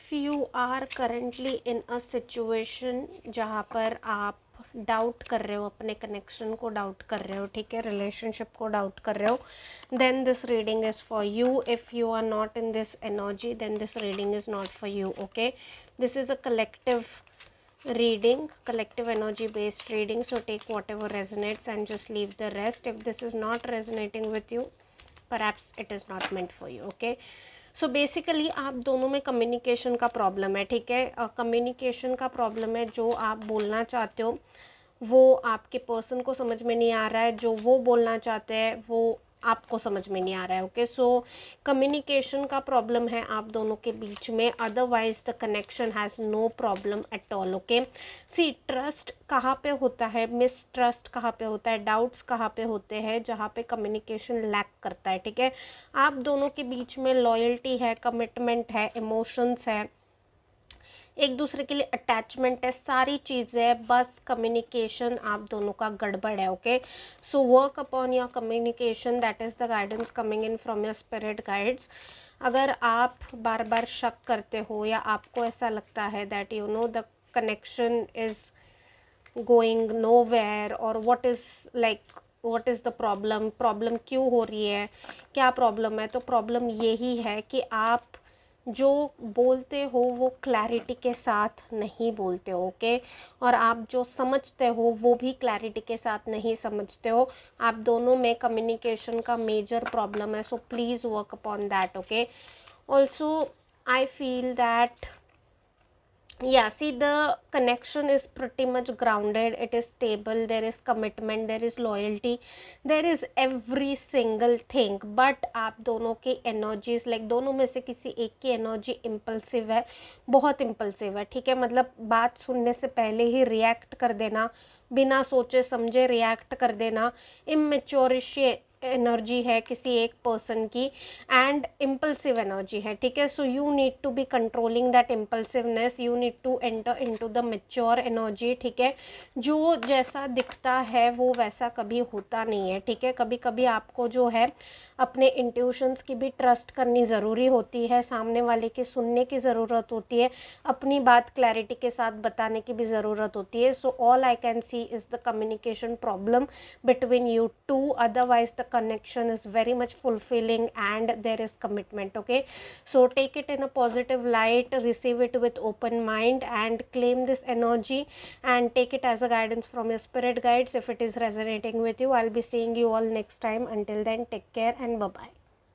If you are currently in a situation जहाँ पर आप डाउट कर रहे हो, अपने कनेक्शन को डाउट कर रहे हो, ठीक है, रिलेशनशिप को डाउट कर रहे हो, then this reading is for you. If you are not in this energy then this reading is not for you. Okay, this is a collective reading, collective energy based reading, so take whatever resonates and just leave the rest. If this is not resonating with you, perhaps it is not meant for you. Okay, so basically आप दोनों में communication का problem है, ठीक है, communication का problem है. जो आप बोलना चाहते हो वो आपके पर्सन को समझ में नहीं आ रहा है, जो वो बोलना चाहते हैं वो आपको समझ में नहीं आ रहा है. ओके, सो कम्युनिकेशन का प्रॉब्लम है आप दोनों के बीच में, otherwise the connection has no problem at all. Okay, see trust कहाँ पे होता है, मिसट्रस्ट कहाँ पे होता है, डाउट्स कहाँ पे होते हैं, जहाँ पे कम्युनिकेशन लैक करता है. ठीक है, आप दोनों के बीच में लॉयल्टी है, कमिटमेंट है, इमोशंस है, एक दूसरे के लिए अटैचमेंट है, सारी चीज़ें है, बस कम्युनिकेशन आप दोनों का गड़बड़ है. Okay, so work upon your communication, that is the guidance coming in from your spirit guides. अगर आप बार बार शक करते हो या आपको ऐसा लगता है that you know the connection is going nowhere और व्हाट इज़ द प्रॉब्लम क्यों हो रही है, क्या प्रॉब्लम है, तो प्रॉब्लम यही है कि आप जो बोलते हो वो क्लैरिटी के साथ नहीं बोलते हो. ओके, और आप जो समझते हो वो भी क्लैरिटी के साथ नहीं समझते हो. आप दोनों में कम्युनिकेशन का मेजर प्रॉब्लम है, so please work upon that. Okay, also I feel that yeah, see, the connection is pretty much grounded, it is stable, there is commitment, there is loyalty, there is every single thing. but आप दोनों की energies दोनों में से किसी एक की energy impulsive है, बहुत इम्पल्सिव है. ठीक है, मतलब बात सुनने से पहले ही रिएक्ट कर देना, बिना सोचे समझे रिएक्ट कर देना, इमेच्योरिश एनर्जी है किसी एक पर्सन की, एंड इम्पल्सिव एनर्जी है. ठीक है, so you need to be controlling that impulsiveness, you need to enter into the mature energy. ठीक है, जो जैसा दिखता है वो वैसा कभी होता नहीं है. ठीक है, कभी कभी आपको जो है अपने इंट्यूशंस की भी ट्रस्ट करनी ज़रूरी होती है, सामने वाले की सुनने की ज़रूरत होती है, अपनी बात क्लैरिटी के साथ बताने की भी ज़रूरत होती है. So all I can see is the communication problem between you two, otherwise the connection is very much fulfilling and there is commitment. Okay, so take it in a positive light, receive it with open mind and claim this energy and take it as a guidance from your spirit guides. If it is resonating with you, I'll be seeing you all next time. Until then, take care and bye bye.